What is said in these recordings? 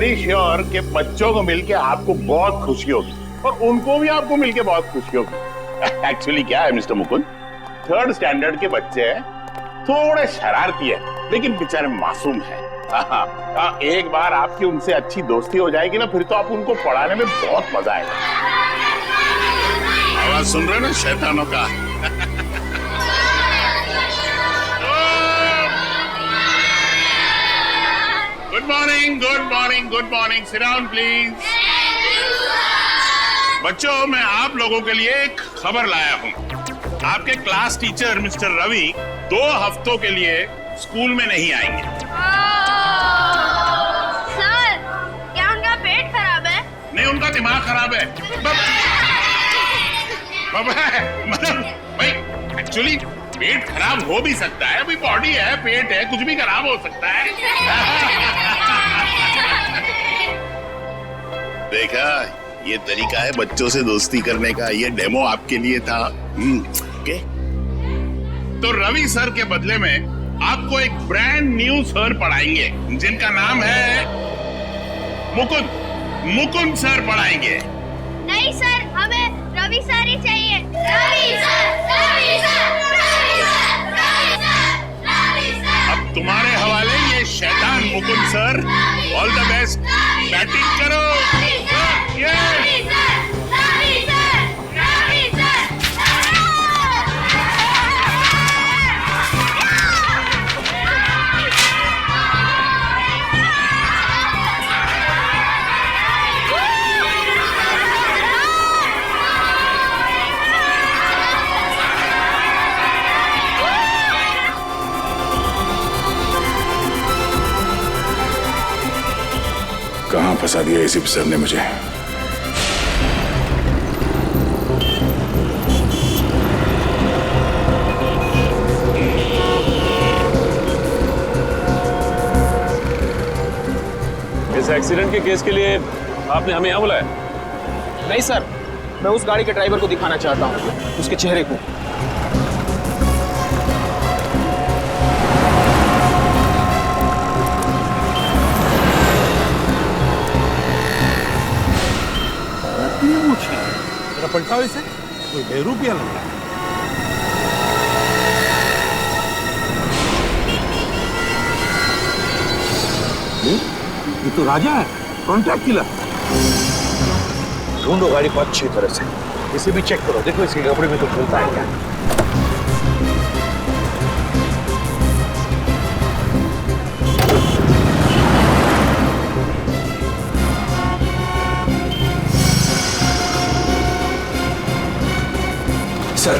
Very sure कि बच्चों को मिलके आपको बहुत खुशी होगी और उनको भी आपको मिलके बहुत खुशी होगी। एक्चुअली क्या है मिस्टर मुकुंद, 3rd स्टैंडर्ड के बच्चे हैं, थोड़े शरारती है लेकिन बेचारे मासूम है। एक बार आपकी उनसे अच्छी दोस्ती हो जाएगी ना, फिर तो आप उनको पढ़ाने में बहुत मजा आएगा। आवाज सुन रहे ना शैतानों का? Good morning, good morning, good morning. Sit down please. बच्चों, मैं आप लोगों के लिए एक खबर लाया हूँ। आपके क्लास टीचर मिस्टर रवि 2 हफ्तों के लिए स्कूल में नहीं आएंगे। सर, क्या उनका पेट खराब है? नहीं, उनका दिमाग खराब है। मतलब भाई, एक्चुअली पेट खराब हो भी सकता है, अभी बॉडी है, पेट है, कुछ भी खराब हो सकता है। देखा, ये तरीका है बच्चों से दोस्ती करने का। ये डेमो आपके लिए था। ओके। तो रवि सर के बदले में आपको एक ब्रांड न्यू सर पढ़ाएंगे जिनका नाम है मुकुंद। मुकुंद सर पढ़ाएंगे। नहीं सर, हमें रवि सर ही चाहिए। Ravi sir, Ravi sir, Ravi sir, Ravi sir, Ravi sir. अब तुम्हारे हवाले ये शैतान Mukund sir. All the best, batting करो। कहां फंसा दिया इसी सर ने मुझे। इस एक्सीडेंट के केस के लिए आपने हमें यहाँ बुलाया? नहीं सर, मैं उस गाड़ी के ड्राइवर को दिखाना चाहता हूँ, उसके चेहरे को। पलटाओ इसे, कोई बेरूपिया लग रहा है। ये तो राजा है, कॉन्ट्रैक्ट किलर। ढूंढो गाड़ी को अच्छी तरह से, इसे भी चेक करो, देखो इसके कपड़े में तो खुलता है क्या। सर,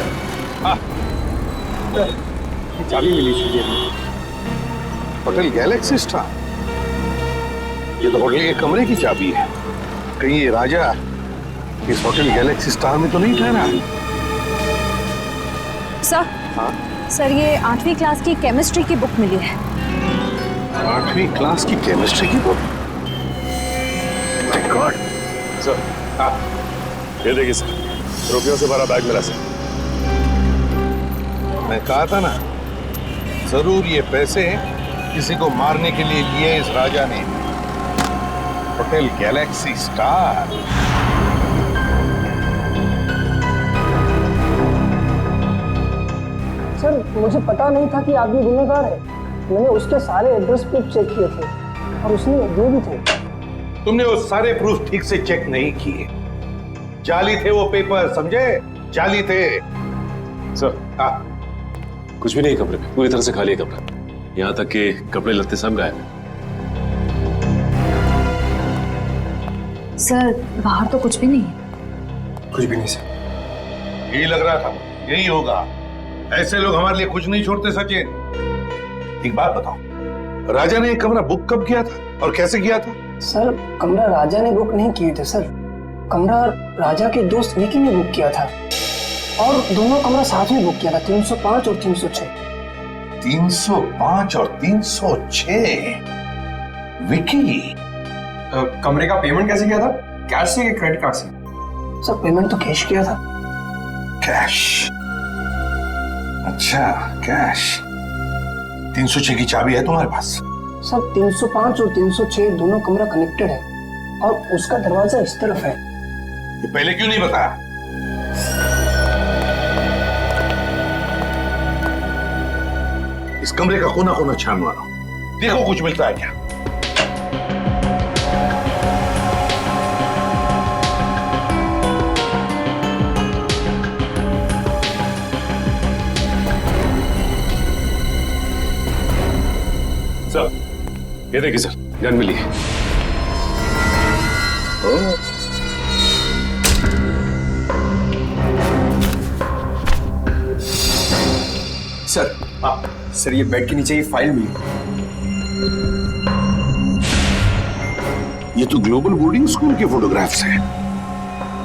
चाबी मिली थी होटल गैलेक्सी स्टार। ये तो होटल के कमरे की चाबी है। कहीं ये राजा इस होटल गैलेक्सी स्टार में तो नहीं ठहरा? सर, हाँ? सर ये 8वीं क्लास की केमिस्ट्री की बुक मिली है। 8वीं क्लास की केमिस्ट्री की बुक? My God. सर, हाँ, ये देखिए सर, रुपयों से भरा बैग मिला सर। मैं कहा था ना, जरूर ये पैसे किसी को मारने के लिए लिए इस राजा ने। Hotel Galaxy star. सर, मुझे पता नहीं था कि आदमी गुनहगार है। मैंने उसके सारे एड्रेस प्रूफ चेक किए थे और उसने दिए भी थे। तुमने वो सारे प्रूफ ठीक से चेक नहीं किए। जाली थे वो पेपर, समझे? जाली थे। सर, हाँ, कुछ भी नहीं कमरे में, पूरी तरह से खाली है कमरा। यहाँ तक कि कपड़े लत्ते सब गायब हैं। सर, बाहर तो कुछ भी नहीं है। कुछ भी नहीं सर। यही लग रहा था, यही होगा। ऐसे लोग हमारे लिए कुछ नहीं छोड़ते सचिन। एक बात बताओ, राजा ने ये कमरा बुक कब किया था और कैसे किया था? सर, कमरा राजा ने बुक नहीं किए थे सर। कमरा राजा के दोस्त विकी ने बुक किया था और दोनों कमरा साथ में बुक किया था, 305 और 306। 305 और 306? विकी? कमरे का पेमेंट कैसे किया था? कैश से या क्रेडिट कार्ड से? सर, पेमेंट तो कैश किया था। कैश? अच्छा, कैश। 306 की चाबी है तुम्हारे पास? सर 305 और 306 दोनों कमरा कनेक्टेड है और उसका दरवाजा इस तरफ है। ये पहले क्यों नहीं बताया? इस कमरे का कोना कोना छान मारो, देखो कुछ मिलता है क्या। सर, ये देखिए सर, गन मिली है। सर, सर ये बेड के नीचे ये फाइल मिली। ये तो ग्लोबल बोर्डिंग स्कूल के फोटोग्राफ्स हैं।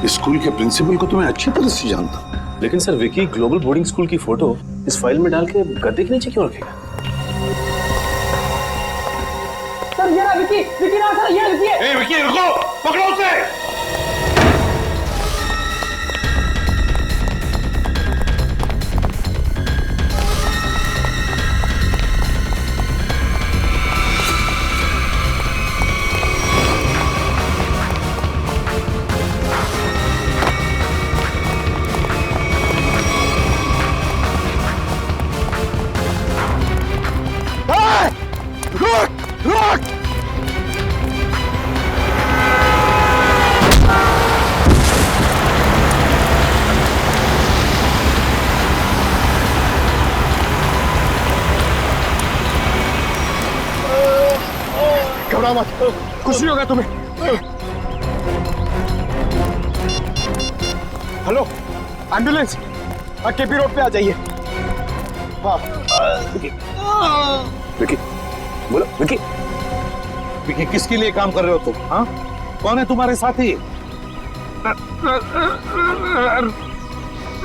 इस स्कूल के प्रिंसिपल को तो मैं अच्छी तरह से जानता हूं। लेकिन sir, Vicky global boarding school की फोटो इस फाइल में डाल के गद्दे के नीचे क्यों रखेगा? सर ये रहा विकी, विकी रहा सर, ये विकी है। ए विकी रुको, पकड़ो उसे। घबरा मत, कुछ नहीं होगा तुम्हें। हेलो, एम्बुलेंस, केपी रोड पे आ जाइए। हाँ, विकी, बोलो विकी। विकी, किसके लिए काम कर रहे हो तुम? हाँ, कौन है तुम्हारे साथी?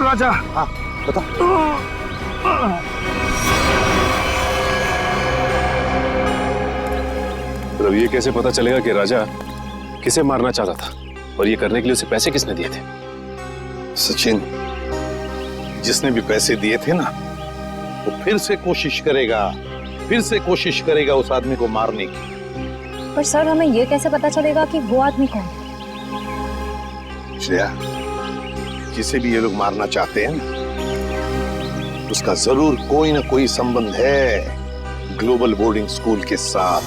राजा। हाँ, बताओ। अब ये कैसे पता चलेगा कि राजा किसे मारना चाहता था और ये करने के लिए उसे पैसे किसने दिए थे? सचिन, जिसने भी पैसे दिए थे ना, वो फिर से कोशिश करेगा उस आदमी को मारने की। पर सर, हमें ये कैसे पता चलेगा कि वो आदमी कौन है? श्रेया, जिसे भी ये लोग मारना चाहते हैं ना, उसका जरूर कोई ना कोई संबंध है ग्लोबल बोर्डिंग स्कूल के साथ।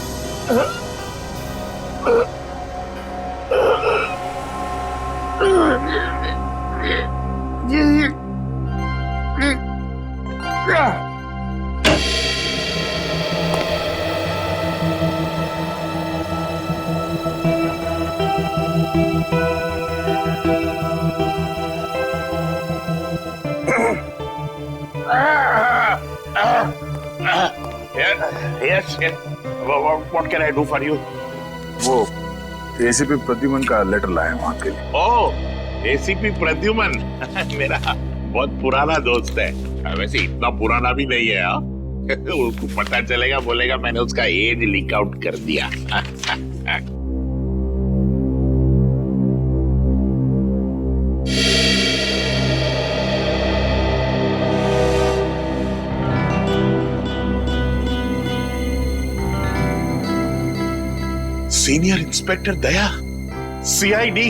Yes. What can I do for you? वो एसीपी प्रद्युमन का लेटर लाया वहां के लिए। ओह, एसीपी प्रद्युमन मेरा बहुत पुराना दोस्त है। वैसे इतना पुराना भी नहीं है। उसको पता चलेगा, बोलेगा मैंने उसका एज लीक आउट कर दिया। Senior Inspector Daya, CID,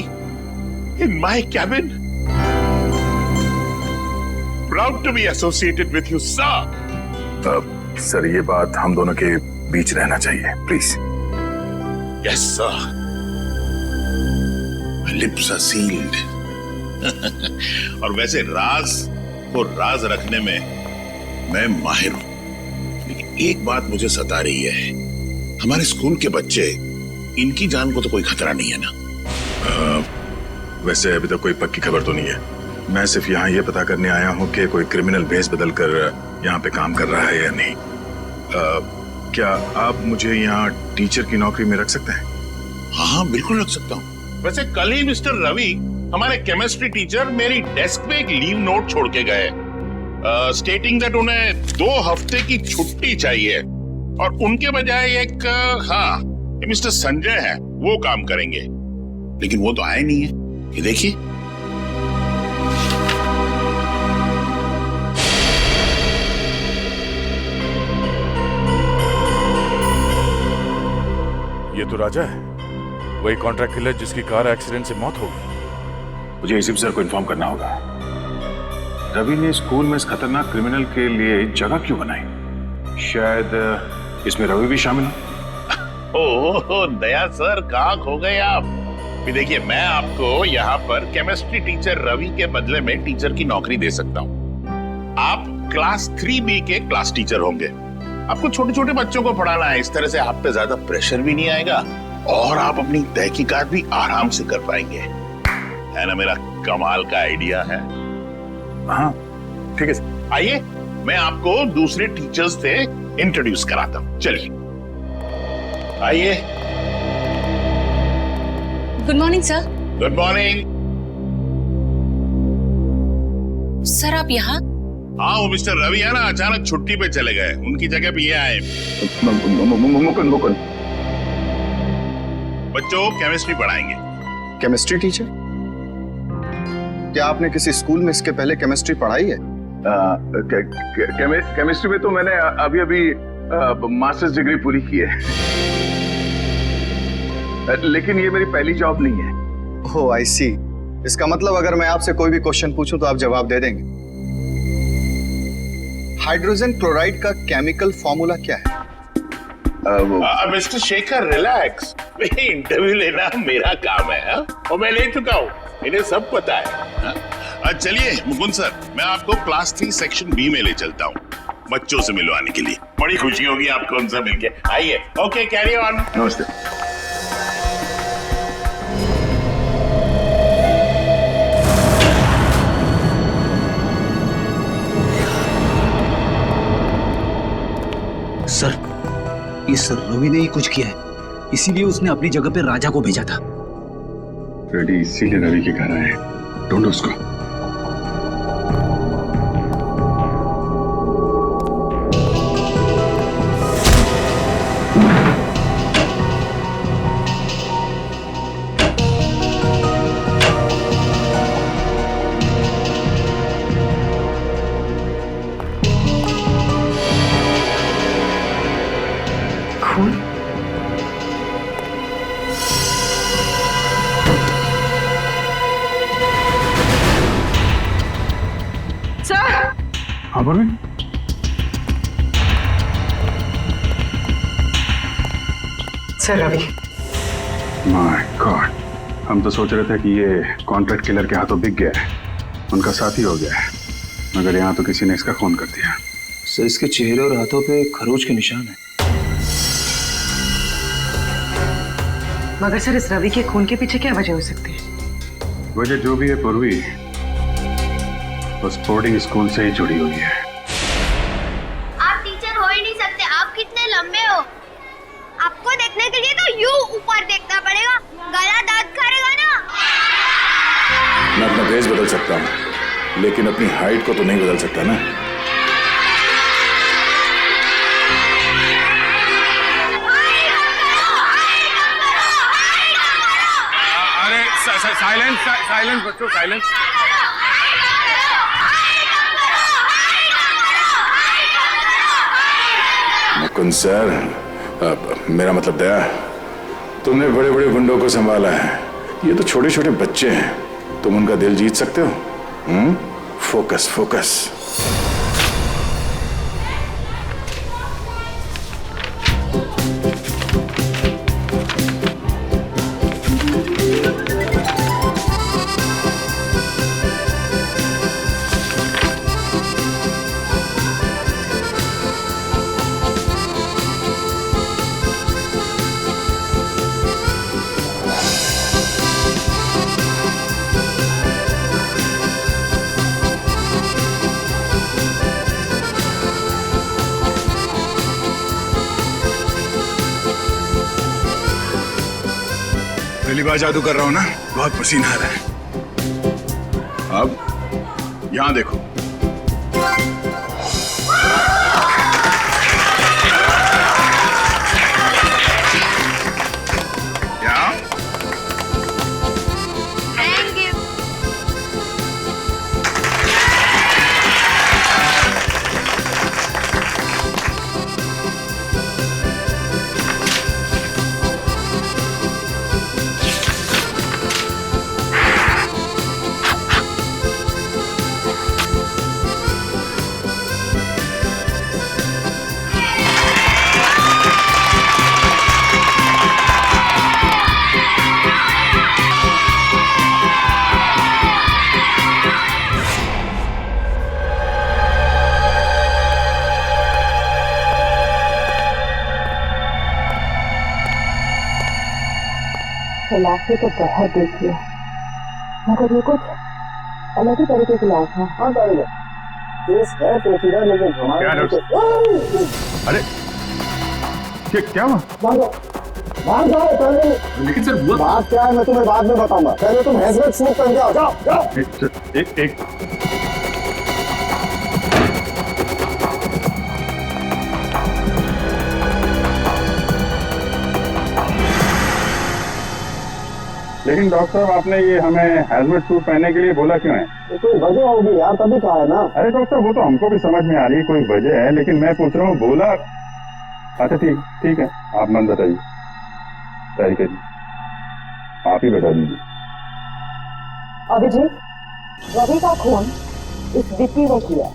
in my cabin. Proud to be associated with you, sir. Sir, ये बात हम दोनों के बीच रहना चाहिए, please. Yes, sir. My lips are sealed. और वैसे राज को राज रखने में मैं माहिर हूं, लेकिन एक बात मुझे सता रही है। हमारे स्कूल के बच्चे, इनकी जान को तो कोई खतरा नहीं है ना? वैसे अभी तक कोई पक्की खबर तो नहीं है। मैं सिर्फ यहाँ ये पता करने आया हूँ कि कोई क्रिमिनल भेस बदल कर यहाँ पे काम कर रहा है या नहीं। क्या आप मुझे यहाँ टीचर की नौकरी में रख सकते हैं? हाँ, बिल्कुल रख सकता हूँ। वैसे कल ही मिस्टर रवि, हमारे केमिस्ट्री टीचर, मेरी डेस्क पे एक लीव नोट छोड़ के गए, स्टेटिंग दैट उन्हें 2 हफ्ते की छुट्टी चाहिए और उनके बजाय एक मिस्टर संजय है, वो काम करेंगे। लेकिन वो तो आए नहीं है। ये देखिए, ये तो राजा है, वही कॉन्ट्रैक्ट किलर जिसकी कार एक्सीडेंट से मौत हो गई। मुझे एसीपी सर को इन्फॉर्म करना होगा। रवि ने स्कूल में इस खतरनाक क्रिमिनल के लिए जगह क्यों बनाई? शायद इसमें रवि भी शामिल हो। ओह दया सर, कहाँ खो गए आप? भी देखिए, मैं आपको यहाँ पर केमिस्ट्री टीचर रवि के बदले में टीचर की नौकरी दे सकता हूँ। आप क्लास 3B के क्लास टीचर होंगे। आपको छोटे छोटे बच्चों को पढ़ाना है। इस तरह से आप पे ज्यादा प्रेशर भी नहीं आएगा और आप अपनी तहकीकात भी आराम से कर पाएंगे। है ना, मेरा कमाल का आइडिया है। हाँ ठीक है सर। आइए, मैं आपको दूसरे टीचर्स से इंट्रोड्यूस कराता हूँ। चलिए आइए। Good morning sir. Good morning. Sir आप यहाँ? हाँ, वो मिस्टर रवि है ना, अचानक छुट्टी पे चले गए। उनकी जगह पे ये आए। मुकुंद बच्चों केमिस्ट्री पढ़ाएंगे। Chemistry teacher? क्या आपने किसी स्कूल में इसके पहले केमिस्ट्री पढ़ाई है? केमिस्ट्री में तो मैंने अभी अभी मास्टर्स डिग्री पूरी की है, लेकिन ये मेरी पहली जॉब नहीं है। ओह आई सी। इसका मतलब अगर मैं आपसे कोई भी क्वेश्चन पूछूं तो आप जवाब दे देंगे। हाइड्रोजन क्लोराइड का केमिकल फॉर्मूला क्या है? मिस्टर शेखर रिलैक्स, इंटरव्यू लेना मेरा काम है। हा? और मैं ले चुका हूँ, इन्हें सब पता है। चलिए मुकुंद सर, मैं आपको क्लास 3 सेक्शन B में ले चलता हूँ, बच्चों से मिलवाने के लिए। बड़ी खुशी होगी आपको उनसे मिलके। आइए। Okay, carry on. नमस्ते। सर, इस रवि ने ही कुछ किया है, इसीलिए उसने अपनी जगह पे राजा को भेजा था। रेडी इसीलिए रवि के घर आए। ढूंढो उसको। हाँ बोल। सर रवि। माय गॉड, हम तो सोच रहे थे कि ये कॉन्ट्रैक्ट किलर के हाथों बिक गया है, उनका साथी हो गया है, मगर यहाँ तो किसी ने इसका खून कर दिया। सर इसके चेहरे और हाथों पे खरोच के निशान है। मगर सर इस रवि के खून के पीछे क्या वजह हो सकती है? वजह जो भी है पूर्वी, उस बोर्डिंग स्कूल से ही जुड़ी हुई है। आप टीचर हो ही नहीं सकते। आप कितने लंबे हो? आपको देखने के लिए तो यूं ऊपर देखना पड़ेगा। गला दांत करेगा ना। मैं अपना भेष बदल सकता हूँ, लेकिन अपनी हाइट को तो नहीं बदल सकता ना। अरे साइलेंस साइलेंस बच्चों, साइलेंस। मुकुंद सर, मेरा मतलब दया, तुमने बड़े बड़े गुंडों को संभाला है, ये तो छोटे छोटे बच्चे हैं, तुम उनका दिल जीत सकते हो? Focus focus. पहली बार जादू कर रहा हूं ना, बहुत पसीना आ रहा है। अब यहां देखो। यहां। Thank you. इलाज तो बहुत देख लिया, मगर ये कुछ अलग ही तरीके की इलाज है। हाँ टाइगर, केस है पेचीदा, लेकिन हमारे अरे क्या हुआ? बाहर जाओ पहले। लेकिन सर हुआ बात क्या है मैं तुम्हें बाद में बताऊंगा, पहले तुम हेलमेट सूट पहन के आओ। जाओ जाओ। एक लेकिन डॉक्टर साहब आपने ये हमें हेलमेट सूट पहनने के लिए बोला क्यों है? तो कोई वजह होगी यार, तभी कहा है ना। अरे डॉक्टर वो तो हमको भी समझ में आ रही है कोई वजह है, लेकिन मैं पूछ रहा हूँ बोला। अच्छा ठीक है, आप मन बताइए। तारिका जी आप ही बता दीजिए। अभिजीत, रवि का खून इस विक्की ने किया।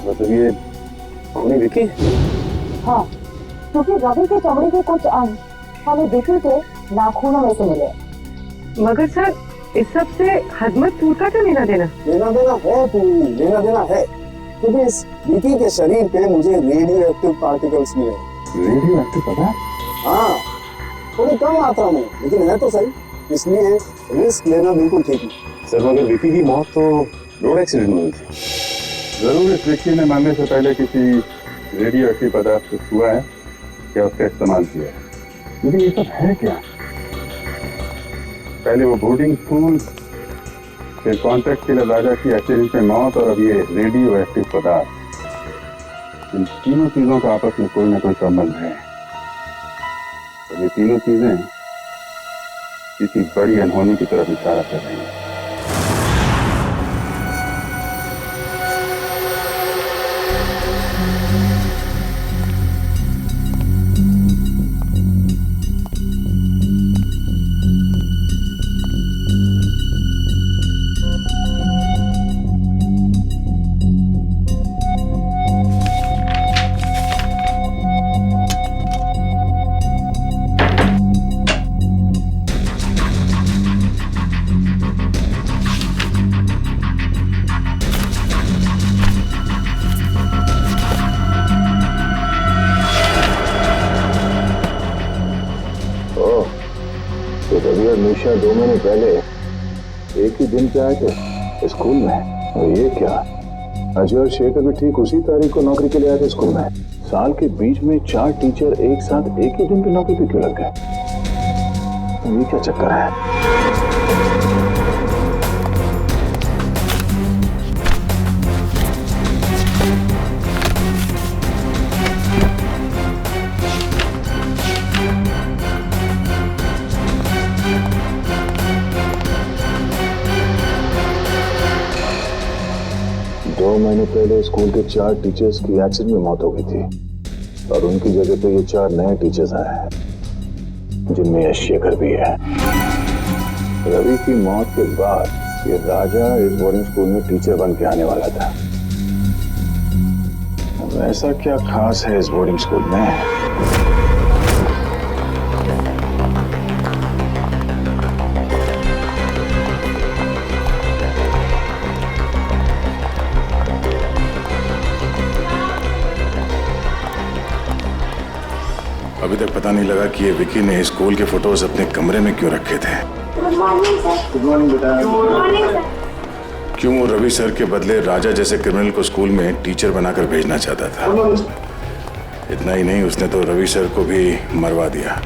मतलब ये खूनी विक्की? हाँ, क्योंकि रवि के चमड़े के कुछ अंग हमें विक्की के नाखूनों में से मिले। मगर सर इस सब से हजमत सूर का तो लेना देना है, लेना देना है, क्योंकि इस विक्की के शरीर पे मुझे रेडियो एक्टिव पार्टिकल्स मिले। रेडियो एक्टिव पता? हाँ, थोड़ी कम मात्रा में, लेकिन है तो सही, इसलिए रिस्क लेना बिल्कुल ठीक है। सर मगर विक्की की मौत तो रोड एक्सीडेंट में हुई थी। जरूर इस विक्की ने मरने से पहले किसी रेडियो एक्टिव पदार्थ को छुआ है या उसका इस्तेमाल किया है। लेकिन ये सब है क्या? पहले वो बोर्डिंग स्कूल, फिर कॉन्ट्रैक्ट किलर राजा की एक्सीडेंट में मौत, और अब ये रेडियो एक्टिव पदार्थ। इन तीनों चीजों का आपस में कोई ना कोई संबंध है, और ये तीनों चीजें किसी बड़ी अनहोनी की तरफ इशारा कर रही हैं। निशा 2 महीने पहले एक ही दिन पे आए थे स्कूल में, और ये क्या, अजय और शेखर भी ठीक उसी तारीख को नौकरी के लिए आए थे स्कूल में। साल के बीच में 4 टीचर एक साथ एक ही दिन पे नौकरी पे क्यों लग गए? ये क्या चक्कर है? महीने पहले स्कूल के 4 टीचर्स की एक्सीडेंट में मौत हो गई थी, और उनकी जगह पे ये 4 नए टीचर्स आए हैं, जिनमें यह शेखर भी है। रवि की मौत के बाद ये राजा इस बोर्डिंग स्कूल में टीचर बन के आने वाला था। ऐसा क्या खास है इस बोर्डिंग स्कूल में? अभी तक पता नहीं लगा कि ये विकी ने स्कूल के फोटोज अपने कमरे में क्यों रखे थे। Good morning sir. Good morning बेटा। Good morning sir. क्यों वो रवि सर के बदले राजा जैसे क्रिमिनल को स्कूल में टीचर बनाकर भेजना चाहता था। इतना ही नहीं, उसने तो रवि सर को भी मरवा दिया।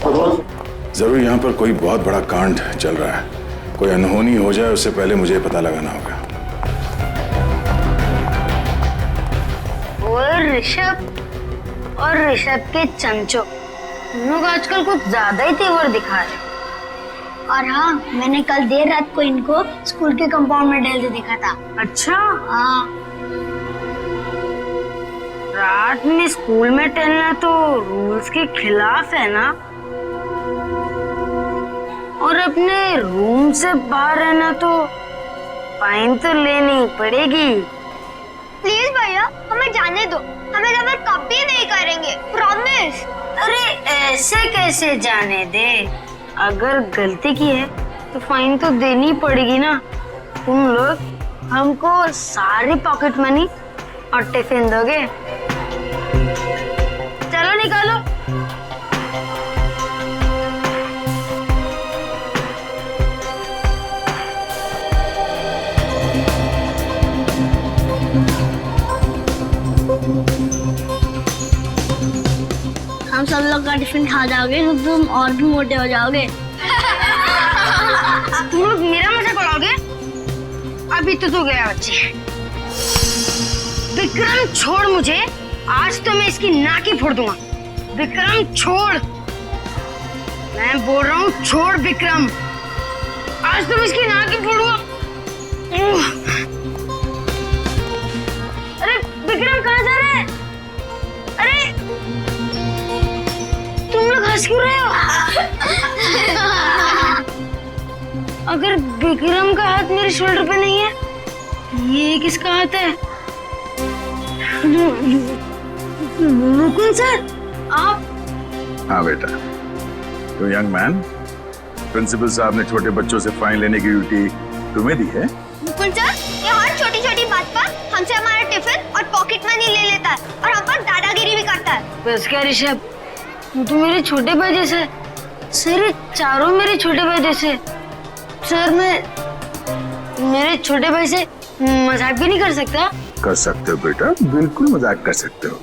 जरूर यहाँ पर कोई बहुत बड़ा कांड चल रहा है, कोई अनहोनी हो जाए उससे पहले मुझे पता लगाना होगा। ऋषभ और ऋषभ के चंचो, हम लोग आजकल कुछ ज्यादा ही तेवर दिखा रहे। और हाँ, मैंने कल देर रात को इनको स्कूल के कंपाउंड में टहलते देखा था। अच्छा? हाँ। रात में स्कूल में टहलना तो रूल्स के खिलाफ है ना, और अपने रूम से बाहर रहना तो फाइन तो लेनी पड़ेगी। प्लीज भैया, हमें जाने दो, हमें जबर कभी नहीं करेंगे, प्रॉमिस। अरे ऐसे कैसे जाने दे, अगर गलती की है तो फाइन तो देनी पड़ेगी ना। तुम लोग हमको सारी पॉकेट मनी और टिफिन दोगे? चलो निकालो। हम सब लोग का टिफिन खा जाओगे तो तुम और भी मोटे हो जाओगे। तुम लोग मेरा मजाक उड़ाओगे? अभी तो तू गया बच्चे। विक्रम छोड़ मुझे, आज तो मैं इसकी नाक ही फोड़ दूंगा। विक्रम छोड़, मैं बोल रहा हूँ छोड़ विक्रम, आज तो मैं इसकी नाक ही फोड़ूंगा। अरे विक्रम कहाँ जा रहे हैं? अरे तुम लोग हंस क्यों रहे हो? अगर विक्रम का हाथ मेरे शोल्डर पे नहीं है, ये किसका हाथ है? मुकुंद सर, आप? हाँ बेटा, तो यंग मैन, प्रिंसिपल साहब ने छोटे बच्चों से फाइन लेने की ड्यूटी तुम्हें दी है? मुकुंद सर, ये हर छोटी छोटी बात पर हमसे हमारा टिफिन और पॉकेट मनी ले लेता है और हम पर दादागिरी भी करता है। बस क्या ऋषभ, तू मेरे छोटे भाई जैसे है। सर ये चारों मेरे छोटे भाई जैसे। सर मैं मेरे छोटे भाई से मजाक भी नहीं कर सकता? कर सकते हो बेटा, बिल्कुल मजाक कर सकते हो,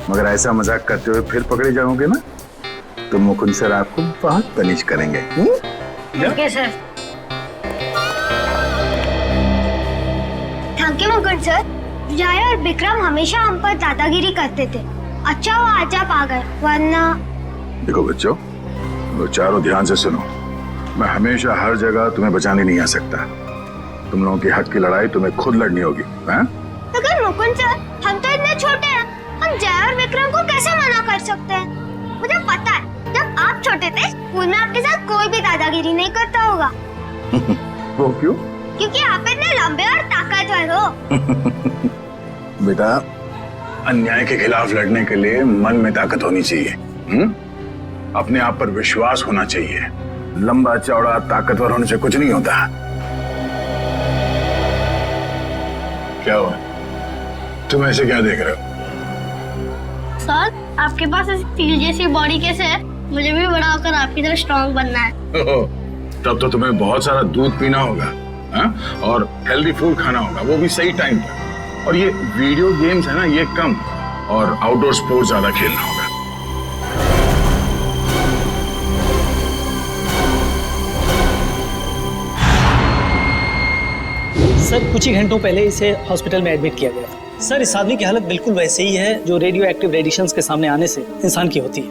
मगर ऐसा मजाक करते हुए फिर पकड़े जाओगे ना तो मुकुंद सर आपको बहुत पनिश करेंगे। Okay sir. Thank you Mukund sir. जय और विक्रम हमेशा हम पर दादागिरी करते थे, अच्छा वो आज आप आ गए, वरना। देखो बच्चों, वो चारों ध्यान से सुनो, मैं हमेशा हर जगह तुम्हें बचाने नहीं आ सकता। तुम लोगों के हक की लड़ाई तुम्हें खुद लड़नी होगी। मगर मुकुंद सर, हम तो इतने छोटे हैं, हम जय और विक्रम को कैसे मना कर सकते हैं? मुझे पता है, जब आप छोटे थे स्कूल में आपके साथ कोई भी दादागिरी नहीं करता होगा। वो क्यों? क्योंकि आप इतने लंबे और ताकतवर हो। बेटा, अन्याय के खिलाफ लड़ने के लिए मन में ताकत होनी चाहिए। अपने आप पर विश्वास होना चाहिए। लंबा चौड़ा ताकतवर होने से कुछ नहीं होता। क्या हुआ? तुम ऐसे क्या देख रहे हो? सर, आपके पास ऐसी स्टील जैसी बॉडी कैसे है? मुझे भी बड़ा होकर आपकी तरह स्ट्रॉन्ग बनना है। तब तो तुम्हें बहुत सारा दूध पीना होगा, और हेल्दी फूड खाना होगा, वो भी सही टाइम पर। और ये वीडियो गेम्स है ना, ये कम, और आउटडोर स्पोर्ट्स ज्यादा खेलना होगा। सर कुछ ही घंटों पहले इसे हॉस्पिटल में एडमिट किया गया था। सर इस आदमी की हालत बिल्कुल वैसे ही है जो रेडियो एक्टिव रेडिएशंस के सामने आने से इंसान की होती है।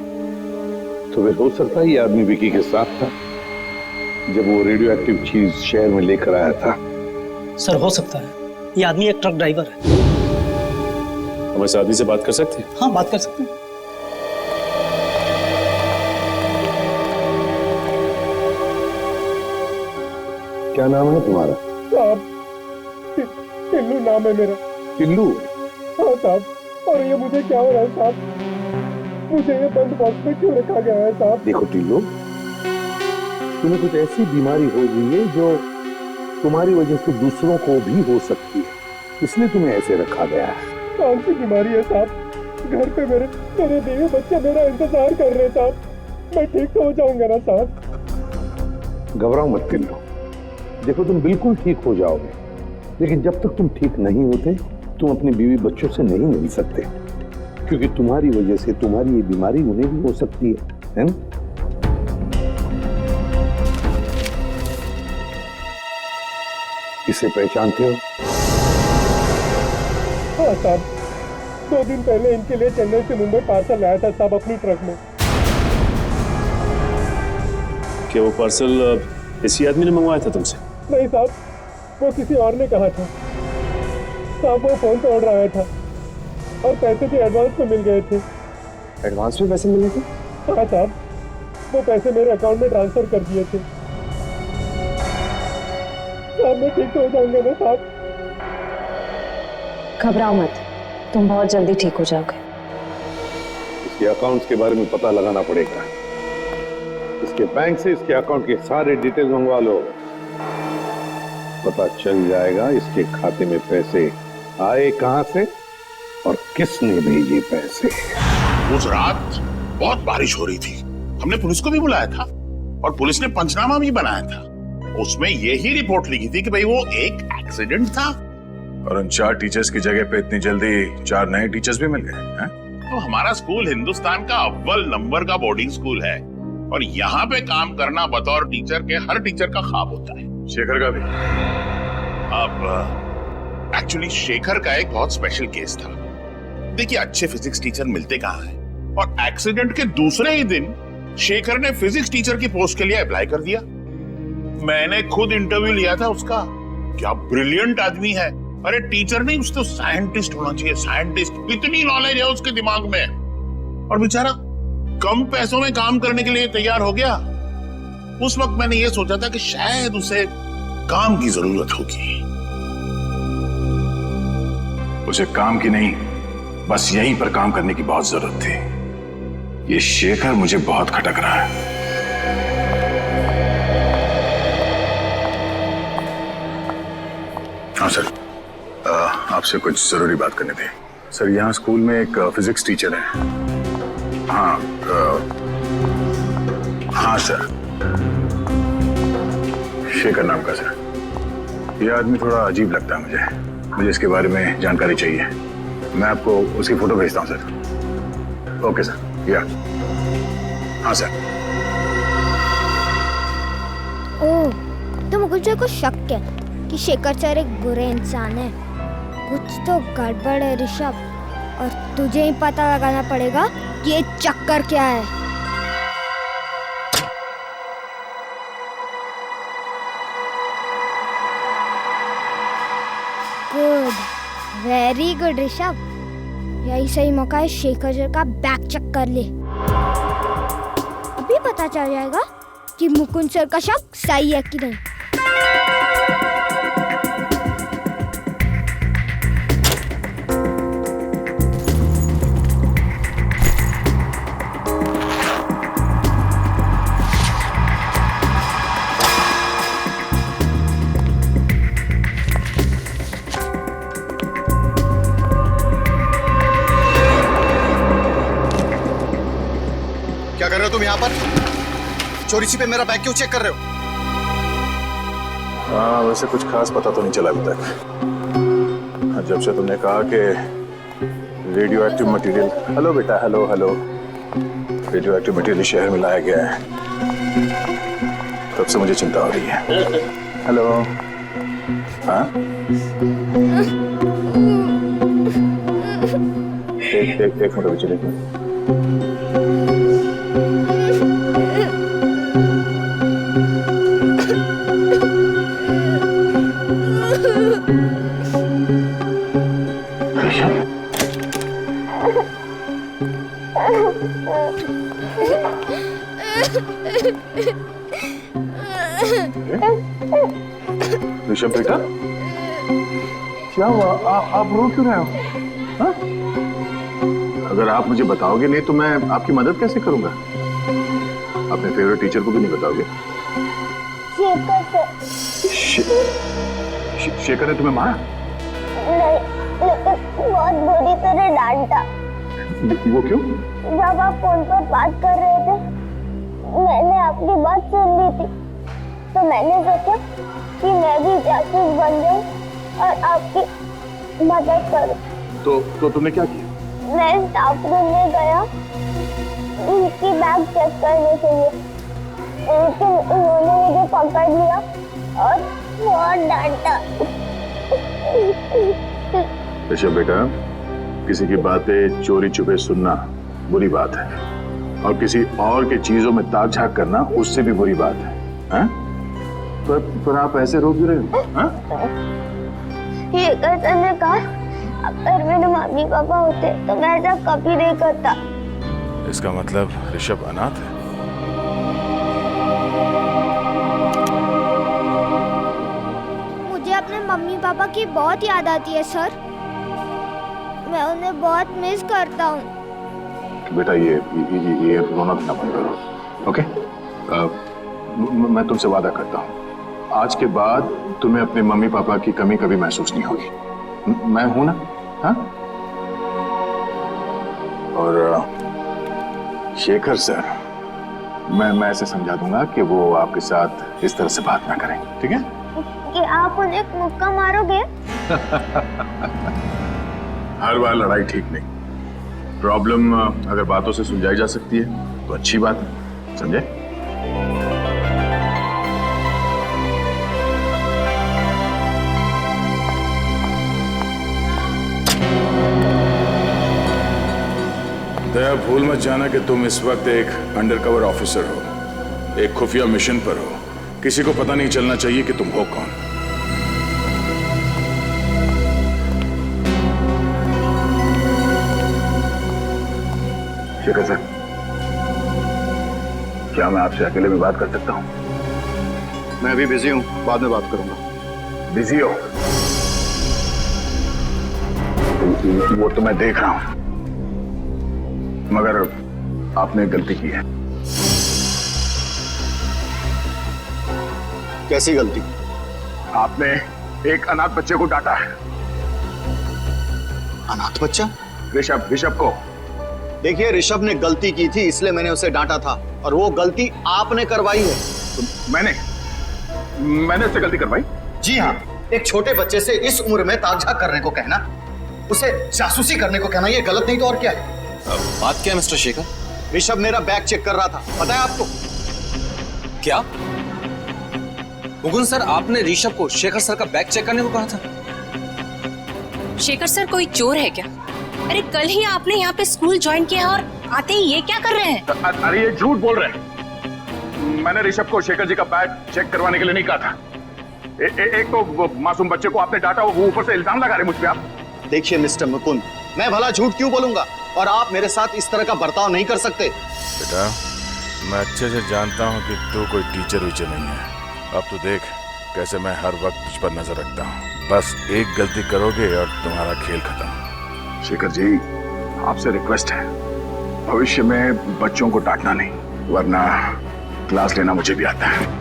तो फिर हो सकता है ये आदमी विकी के साथ था जब वो रेडियो एक्टिव चीज शहर में लेकर आया था। सर हो सकता है, ये आदमी एक ट्रक ड्राइवर है। हम इस आदमी से बात कर सकते हैं? हाँ बात कर सकते हैं। क्या नाम है तुम्हारा? साहब, टिल्लू नाम है मेरा। टिल्लू? हाँ साहब, और ये मुझे क्या हो रहा है साहब? मुझे ये बंद बॉक्स में क्यों रखा गया है साहब? देखो टिल्लू, तुम्हें कुछ ऐसी बीमारी हो गई है जो तुम्हारी वजह से दूसरों को भी हो सकती है, इसलिए तुम्हें ऐसे रखा गया है। कौन सी बीमारी है साहब? घर पे मेरे बीवी बच्चे मेरा इंतजार कर रहे हैं साहब। मैं ठीक तो हो जाऊंगा ना साहब? घबराओ मत टिल्लू, देखो तुम बिल्कुल ठीक हो जाओगे, लेकिन जब तक तुम ठीक नहीं होते तुम अपनी बीवी बच्चों से नहीं मिल सकते, क्योंकि तुम्हारी वजह से तुम्हारी ये बीमारी उन्हें भी हो सकती है ना? इसे पहचानते हो? हाँ साहब, 2 दिन पहले इनके लिए चेन्नई से मुंबई पार्सल लाया था साहब अपनी ट्रक में। क्या वो पार्सल इसी आदमी ने मंगवाया था तुमसे? नहीं साहब, वो किसी और ने कहा था साहब। वो फोन पे ऑर्डर आया था और पैसे भी एडवांस में मिल गए थे। एडवांस में पैसे मिले थे? हाँ साहब, वो पैसे मेरे अकाउंट में ट्रांसफर कर दिए थे साहब। मैं ठीक तो हो जाऊंगा ना साहब? घबराओ मत, तुम बहुत जल्दी ठीक हो जाओगे। इसके अकाउंट्स के बारे में पता लगाना पड़ेगा। इसके बैंक से इसके अकाउंट के सारे डिटेल मंगवा लो, पता चल जाएगा इसके खाते में पैसे आए कहां से और किसने भेजे पैसे। उस रात बहुत बारिश हो रही थी, हमने पुलिस को भी बुलाया था और पुलिस ने पंचनामा भी बनाया था। उसमें यही रिपोर्ट लिखी थी कि भाई वो एक एक्सीडेंट था और उन 4 टीचर्स की जगह पे इतनी जल्दी 4 नए टीचर्स भी मिल गए हैं? तो हमारा स्कूल हिंदुस्तान का अव्वल नंबर का बोर्डिंग स्कूल है और यहाँ पे काम करना बतौर टीचर के हर टीचर का ख्वाब होता है। शेखर का भी? अब एक्चुअली शेखर का एक बहुत स्पेशल केस था। देखिए, अच्छे फिजिक्स टीचर मिलते कहाँ हैं, और एक्सीडेंट के दूसरे ही दिन शेखर ने फिजिक्स टीचर की पोस्ट के लिए अप्लाई कर दिया। मैंने खुद इंटरव्यू लिया था उसका। क्या ब्रिलियंट आदमी है। अरे टीचर नहीं, उसको साइंटिस्ट होना चाहिए, साइंटिस्ट। इतनी नॉलेज है उसके दिमाग में, और बेचारा कम पैसों में काम करने के लिए तैयार हो गया। उस वक्त मैंने ये सोचा था कि शायद उसे काम की जरूरत होगी। उसे काम की नहीं, बस यहीं पर काम करने की बहुत जरूरत थी। ये शेखर मुझे बहुत खटक रहा है। हाँ सर, आपसे कुछ जरूरी बात करनी थी। सर, यहाँ स्कूल में एक फिजिक्स टीचर है। हाँ सर, शेखर नाम का सर। ये आदमी थोड़ा अजीब लगता है मुझे इसके बारे में जानकारी चाहिए। मैं आपको उसकी फोटो भेजता हूँ सर। ओके सर, या हाँ सर। ओह, तो मुझे को शक है कि शेखर सर एक बुरे इंसान है। कुछ तो गड़बड़ है ऋषभ, और तुझे ही पता लगाना पड़ेगा कि ये चक्कर क्या है। Good, very good Rishabh. यही सही मौका है शेखर सर का बैक चेक कर ले। अभी पता चल जाएगा कि मुकुंद सर का शक सही है कि नहीं। क्या कर रहे हो तुम यहाँ पर? चोरी छिपे मेरा बैग क्यों चेक कर रहे हो? हाँ, वैसे कुछ खास पता तो नहीं चला अभी तक। जब से तुमने कहा कि रेडियो एक्टिव मटेरियल, हेलो बेटा, hello hello, radio active material शहर में लाया गया है, तब से मुझे चिंता हो रही है। हेलो, हाँ, एक मिनट पीछे देखिए। ऋषभ बेटा, क्या हुआ? आप रो क्यों रहे हो? हा? अगर आप मुझे बताओगे नहीं तो मैं आपकी मदद कैसे करूंगा? अपने फेवरेट टीचर को भी नहीं बताओगे? शेखर ने तुम्हें मारा? नहीं, लेकिन बहुत बुरी तरह डांटा। वो क्यों? जब आप फोन पर बात कर रहे थे, मैंने आपकी बात सुन ली थी, तो मैंने सोचा कि मैं भी जासूस बन जाऊं और आपकी मदद करूं। तो तुमने क्या किया? मैं स्टाफ रूम में गया उनकी बैग चेक करने के लिए, लेकिन उन्होंने मुझे पकड़ लिया और बहुत डांटा। ऋषभ बेटा, किसी की बातें चोरी छुपे सुनना बुरी बात है, और किसी और के चीजों में ताक झाक करना उससे भी बुरी बात है। हाँ? पर आप ऐसे रो क्यों रहे हो? हाँ? ये कहते ने कहा, अगर मेरे मम्मी पापा होते तो मैं ऐसा कभी नहीं करता। इसका मतलब ऋषभ अनाथ है? मुझे अपने मम्मी पापा की बहुत याद आती है सर। मैं उन्हें बहुत मिस करता हूँ। बेटा, ये रोना धोना बंद करो, ओके? मैं तुमसे वादा करता हूँ, आज के बाद तुम्हें अपने मम्मी पापा की कमी कभी महसूस नहीं होगी। मैं हूं ना? हाँ? और शेखर सर, मैं ऐसे समझा दूंगा कि वो आपके साथ इस तरह से बात ना करें, ठीक है? कि आप उन्हें मुक्का मारोगे? हर बार लड़ाई ठीक नहीं। प्रॉब्लम अगर बातों से सुलझाई जा सकती है तो अच्छी बात है, समझे? दया, भूल मत जाना कि तुम इस वक्त एक अंडरकवर ऑफिसर हो, एक खुफिया मिशन पर हो। किसी को पता नहीं चलना चाहिए कि तुम हो कौन। शेखर सर, क्या मैं आपसे अकेले में बात कर सकता हूं? मैं अभी बिजी हूं, बाद में बात करूंगा। बिजी हो? वो तो मैं देख रहा हूं, मगर आपने गलती की है। कैसी गलती? आपने एक अनाथ बच्चे को डांटा है। अनाथ बच्चा? ऋषभ को। देखिए, ऋषभ ने गलती की थी इसलिए मैंने उसे डांटा था, और वो गलती आपने करवाई है। तो मैंने उससे गलती करवाई? जी हाँ, एक छोटे बच्चे से इस उम्र में ताक-झाक करने को कहना, उसे जासूसी करने को कहना, ये गलत नहीं तो और क्या है? बात क्या है मिस्टर शेखर? ऋषभ मेरा बैग चेक कर रहा था, पता है आपको? क्या मुकुंद सर, आपने ऋषभ को शेखर सर का बैग चेक करने को कहा था? शेखर सर कोई चोर है क्या? अरे कल ही आपने यहाँ पे स्कूल ज्वाइन किया और आते ही ये क्या कर रहे हैं? अरे ये झूठ बोल रहे हैं। मैंने ऋषभ को शेखर जी का बैग चेक करवाने के लिए नहीं कहा था। एक तो वो मासूम बच्चे को आपने डांटा, वो ऊपर से इल्जाम लगा रहे मुझ पे आप। देखिए मिस्टर मुकुंद, मैं भला झूठ क्यों बोलूंगा, और आप मेरे साथ इस तरह का बर्ताव नहीं कर सकते। बेटा, मैं अच्छे से जानता हूँ कि तू कोई टीचर वीचर नहीं है। अब तो देख कैसे मैं हर वक्त तुझ पर नजर रखता हूँ। बस एक गलती करोगे और तुम्हारा खेल खत्म। शेखर जी, आपसे रिक्वेस्ट है, भविष्य में बच्चों को डांटना नहीं, वरना क्लास लेना मुझे भी आता है।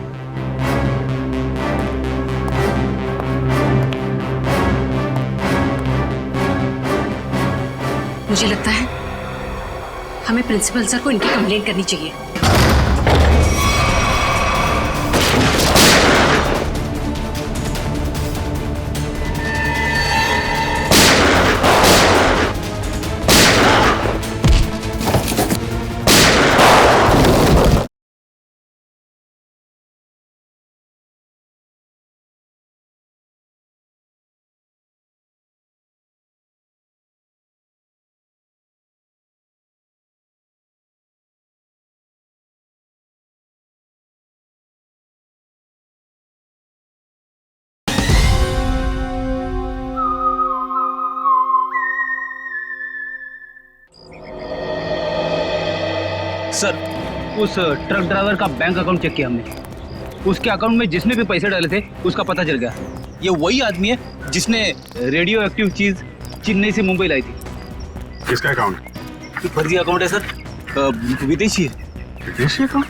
मुझे लगता है हमें प्रिंसिपल सर को इनकी कंप्लेंट करनी चाहिए। सर, उस ट्रक ड्राइवर का बैंक अकाउंट चेक किया हमने। उसके अकाउंट में जिसने भी पैसे डाले थे उसका पता चल गया। ये वही आदमी है जिसने रेडियो एक्टिव चीज चेन्नई से मुंबई लाई थी। किसका अकाउंट? फर्जी अकाउंट है सर, विदेशी है। विदेशी अकाउंट?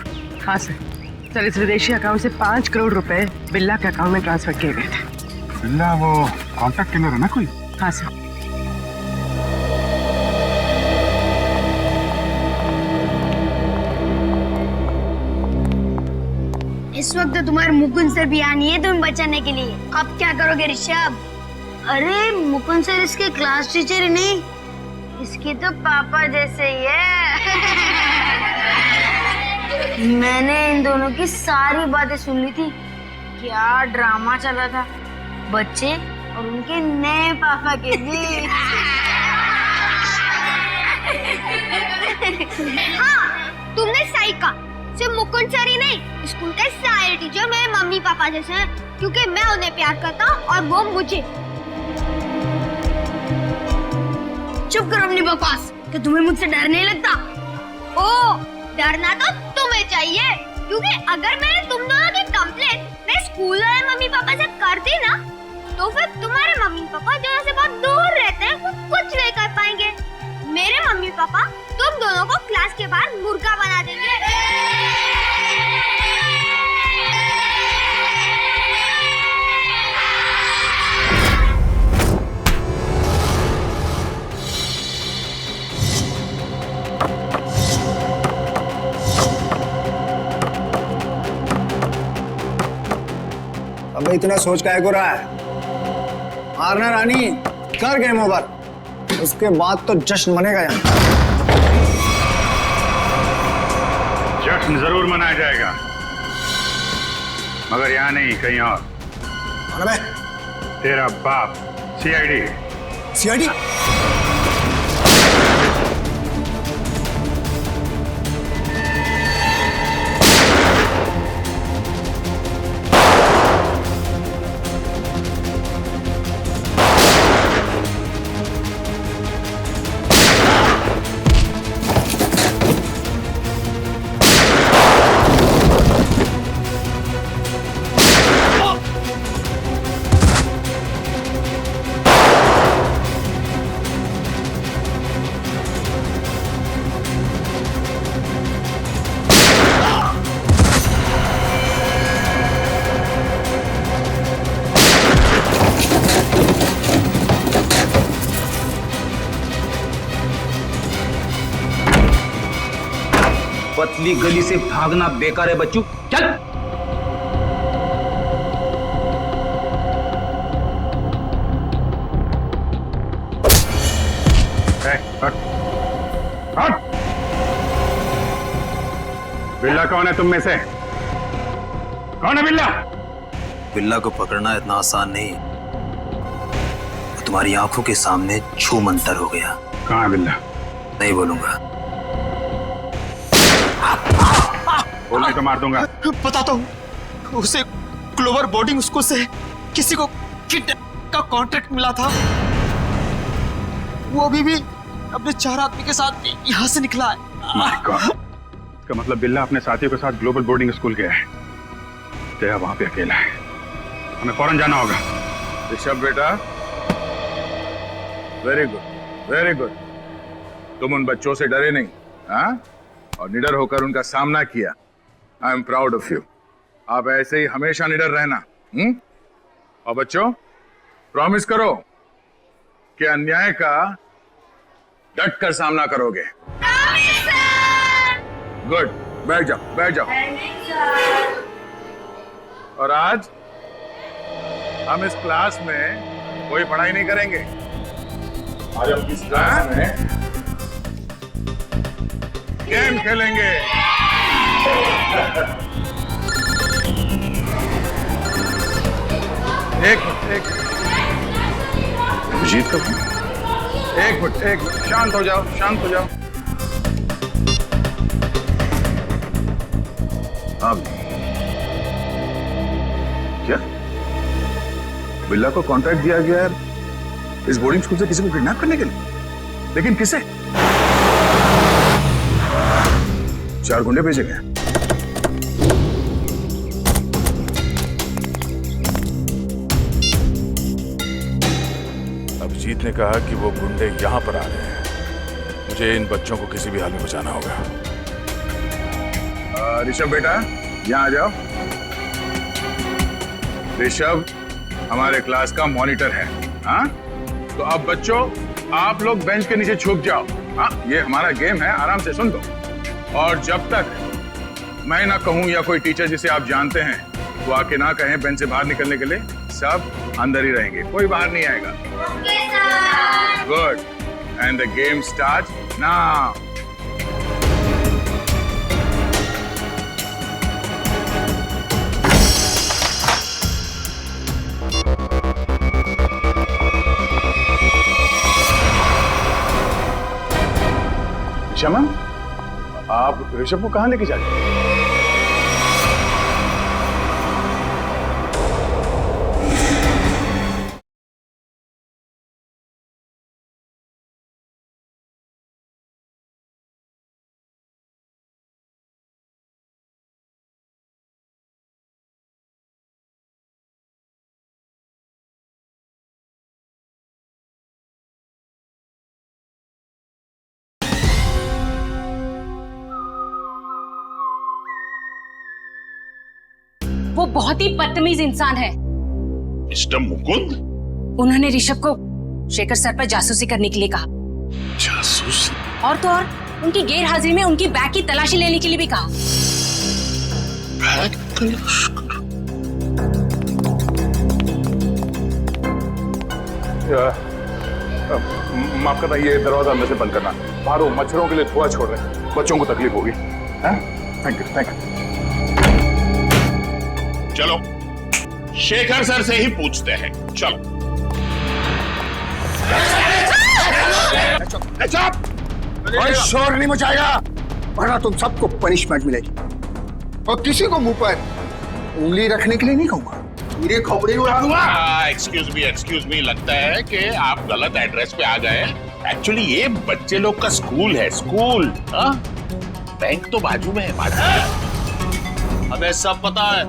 हाँ सर, इस विदेशी अकाउंट से 5 करोड़ रुपए बिल्ला के अकाउंट में ट्रांसफर किए गए थे। बिल्ला वो कॉन्टैक्ट किलर है ना कोई? हाँ सर। इस वक्त तो तुम्हारे मुकुंद सर भी यहाँ नहीं है तुम्हें बचाने के लिए। अब क्या करोगे ऋषभ? अरे मुकुंद सर इसके क्लास टीचर ही नहीं, इसके तो पापा जैसे ही है। मैंने इन दोनों की सारी बातें सुन ली थी। क्या ड्रामा चला था बच्चे और उनके नए पापा के बीच। हाँ, तुमने सही कहा। सिर्फ मुकुंद सर ही नहीं, स्कूल के सारे टीचर मेरे मम्मी पापा जैसे हैं, क्योंकि मैं उन्हें प्यार करता हूँ और वो मुझे। चुप करो अपनी बकवास। कि तुम्हें मुझसे डर नहीं लगता? ओ, डरना तो तुम्हें चाहिए, क्योंकि अगर मैंने तुम दोनों की कंप्लेंट मेरे स्कूल वाले मम्मी पापा से कर दी ना, तो फिर तुम्हारे मम्मी पापा जो से बहुत दूर रहते हैं वो कुछ नहीं कर पाएंगे। मेरे मम्मी पापा तुम दोनों को क्लास के बाहर मुर्गा बना देंगे। अब इतना सोच काहे को रहा है? हारना रानी, कर गेम ओवर, उसके बाद तो जश्न मनेगा यहाँ। जश्न जरूर मनाया जाएगा, मगर यहाँ नहीं, कहीं और। कौन है? तेरा बाप, सीआईडी। सीआईडी? पतली गली से भागना बेकार है बच्चू, चल। हट, हट। बिल्ला कौन है तुम में से? कौन है बिल्ला? बिल्ला को पकड़ना इतना आसान नहीं, वो तुम्हारी आंखों के सामने छू मंतर हो गया। कहाँ है बिल्ला? नहीं बोलूंगा। बोलने तो मार दूंगा। बताता हूँ, उसे ग्लोबल बोर्डिंग स्कूल से किसी को किडनैप का कॉन्ट्रैक्ट मिला था। वो अभी भी अपने 4 आदमी के साथ यहाँ से निकला है। My God. इसका मतलब बिल्ला अपने साथियों के साथ ग्लोबल बोर्डिंग स्कूल गया है। तेरा वहां पे अकेला है, हमें फौरन जाना होगा। ऋषभ बेटा, वेरी गुड, वेरी गुड। तुम उन बच्चों से डरे नहीं, हाँ? और निडर होकर उनका सामना किया। I am proud of you. आप ऐसे ही हमेशा निडर रहना। और बच्चों, प्रॉमिस करो कि अन्याय का डट कर सामना करोगे। गुड, बैठ जाओ, बैठ जाओ। और आज हम इस क्लास में कोई पढ़ाई नहीं करेंगे। आज हम इस क्लास में गेम खेलेंगे। एक मिनट, जीत कब? एक मिनट, शांत हो जाओ, शांत हो जाओ। अब क्या बिल्ला को कॉन्ट्रैक्ट दिया गया है इस बोर्डिंग स्कूल से किसी को किडनैप करने के लिए? लेकिन किसे? 4 गुंडे भेजे गए। अभिजीत ने कहा कि वो गुंडे यहां पर आ रहे हैं। मुझे इन बच्चों को किसी भी हाल में बचाना होगा। ऋषभ बेटा, यहां आ जाओ। ऋषभ हमारे क्लास का मॉनिटर है, हाँ? तो अब बच्चों, आप लोग बेंच के नीचे छुप जाओ। हाँ, ये हमारा गेम है, आराम से सुन दो। और जब तक मैं ना कहूं या कोई टीचर जिसे आप जानते हैं वो आके ना कहें बेंच से बाहर निकलने के लिए, सब अंदर ही रहेंगे, कोई बाहर नहीं आएगा। Good, and the game start now. Shama, आप ऋषभ को कहां लेके जा रहे हैं? वो बहुत ही बदतमीज इंसान है। मिस्टर मुकुंद? उन्होंने ऋषभ को शेखर सर पर जासूसी करने के लिए कहा। जासूसी? और तो और उनकी गैर हाजिरी में उनकी बैग की तलाशी लेने के लिए भी कहा। बैग तलाश कर? माफ करना, ये दरवाजा अंदर से बंद करना। बाहर वो मच्छरों के लिए धुआं छोड़ रहे हैं, बच्चों को तकलीफ होगी। Thank you, thank you. चलो शेखर सर से ही पूछते हैं, चलो। कोई शोर नहीं मचाएगा, वरना तुम सबको पनिशमेंट मिलेगी। और किसी को मुंह पर उंगली रखने के लिए नहीं कहूंगा, पूरी खोपड़ी उड़ा दूंगा। एक्सक्यूज मी, लगता है कि आप गलत एड्रेस पे आ गए। एक्चुअली ये बच्चे लोग का स्कूल है, स्कूल। बैंक तो बाजू में है, बाजू में। हमें सब पता है।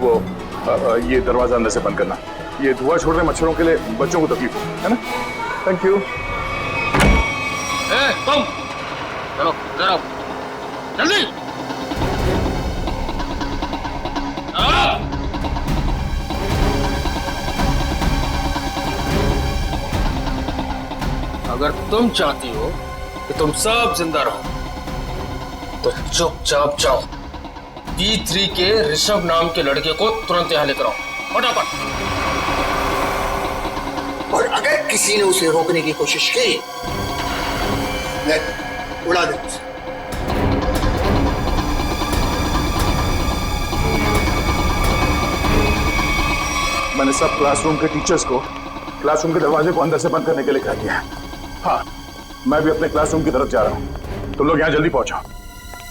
वो ये दरवाजा अंदर से बंद करना। ये धुआं छोड़ रहे मच्छरों के लिए बच्चों को तकलीफ है ना। Thank you. तुम चलो जरा जल्दी। अगर तुम चाहती हो कि तुम सब जिंदा रहो तो चुपचाप जाओ, D3 के ऋषभ नाम के लड़के को तुरंत यहाँ लेकर आओ, फटाफट। और अगर किसी ने उसे रोकने की कोशिश की, मैं उड़ा दे उसे। मैंने सब क्लासरूम के टीचर्स को क्लासरूम के दरवाजे को अंदर से बंद करने के लिए कह दिया है। हाँ, मैं भी अपने क्लासरूम की तरफ जा रहा हूँ। तुम लोग यहाँ जल्दी पहुंचो,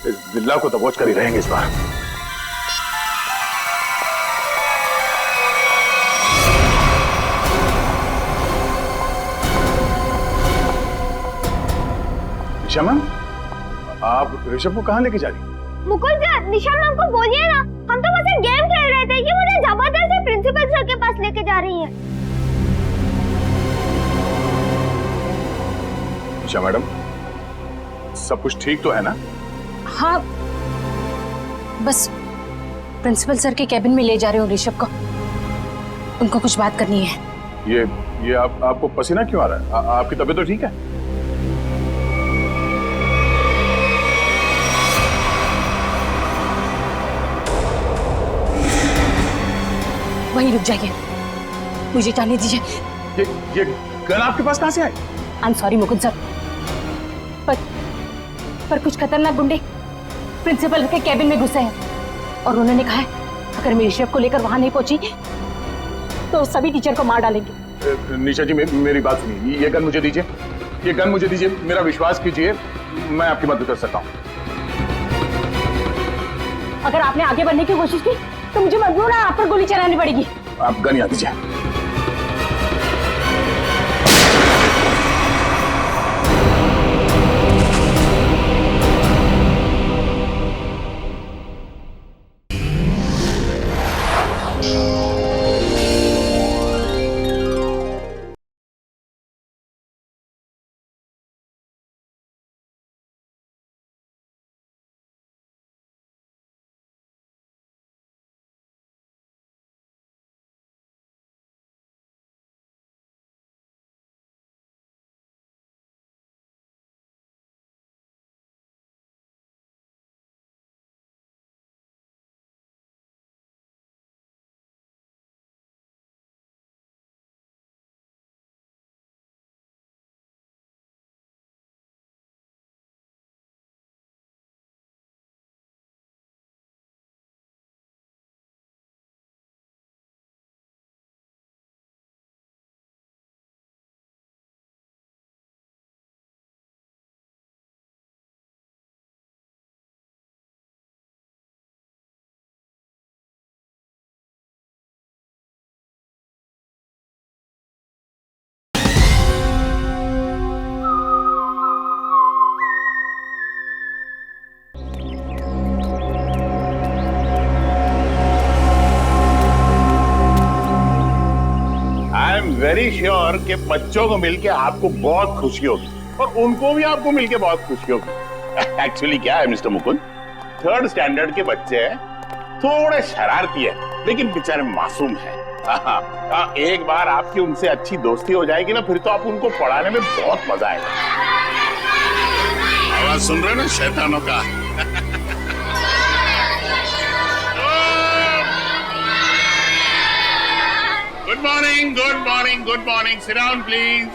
इस बिल्ला को दबोच कर ही रहेंगे इस बार। निशा मैम, आप ऋषभ को कहाँ लेके जा रही? मुकुल सर, निशा मैम को बोलिए ना, हम तो बस एक गेम खेल रहे थे, ये मुझे जबरदस्ती प्रिंसिपल सर के पास लेके जा रही है। निशा मैडम, सब कुछ ठीक तो है ना? हाँ, बस प्रिंसिपल सर के कैबिन में ले जा रहे हो ऋषभ को, उनको कुछ बात करनी है। ये आपको पसीना क्यों आ रहा है? आपकी तबीयत तो ठीक है? वहीं रुक जाइए, मुझे जाने दीजिए। ये गन आपके पास कहां से आई? I am sorry Mukund sir, पर कुछ खतरनाक गुंडे प्रिंसिपल के कैबिन में घुसे हैं और उन्होंने कहा है अगर मैं ऋषभ को लेकर वहां नहीं पहुंची तो सभी टीचर को मार डालेंगे। निशा जी, मेरी बात सुनिए, ये गन मुझे दीजिए, ये गन मुझे दीजिए, मेरा विश्वास कीजिए, मैं आपकी मदद कर सकता हूँ। अगर आपने आगे बढ़ने की कोशिश की तो मुझे मजबूर है आप पर गोली चलानी पड़ेगी। आप गन यहाँ दीजिए। वेरी श्योर कि बच्चों को मिलके आपको बहुत खुशी होगी और उनको भी आपको मिलके बहुत खुशी होगी। एक्चुअली क्या है मिस्टर मुकुंद, 3rd स्टैंडर्ड के बच्चे हैं, थोड़े शरारती है लेकिन बेचारे मासूम है। एक बार आपकी उनसे अच्छी दोस्ती हो जाएगी ना, फिर तो आप उनको पढ़ाने में बहुत मजा आएगा। आवाज सुन रहे ना शैतानों का? Good morning, good morning, good morning. Sit down please.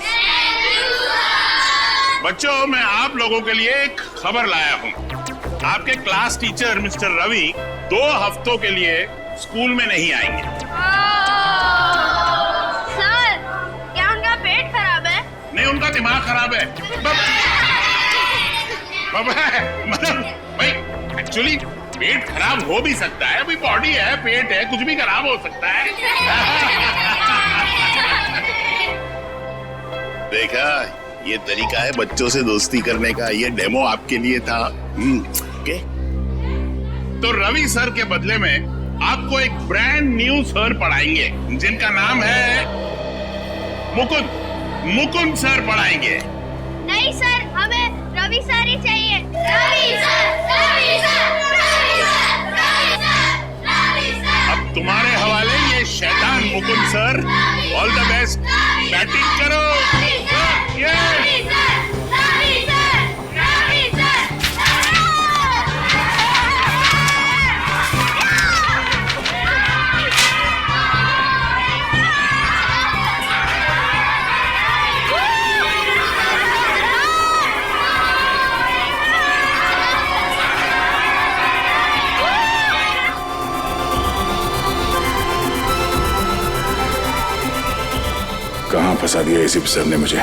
बच्चों, मैं आप लोगों के लिए एक खबर लाया हूँ। आपके क्लास टीचर मिस्टर रवि 2 हफ्तों के लिए स्कूल में नहीं आएंगे। सर, क्या उनका पेट खराब है? नहीं, उनका दिमाग खराब है। मतलब भाई, एक्चुअली पेट खराब हो भी सकता है। अभी बॉडी है, पेट है, कुछ भी खराब हो सकता है। देखा, ये तरीका है बच्चों से दोस्ती करने का। ये डेमो आपके लिए था। ओके। तो रवि सर के बदले में आपको एक ब्रांड न्यू सर पढ़ाएंगे, जिनका नाम है मुकुंद। मुकुंद सर पढ़ाएंगे। नहीं सर, हमें रवि सर ही चाहिए। Ravi sir, Ravi sir, Ravi sir, Ravi sir, Ravi sir. अब तुम्हारे हवाले ये शैतान Mukund sir. All the best. Batting करो। कहाँ फंसा दिया इसी सर ने मुझे।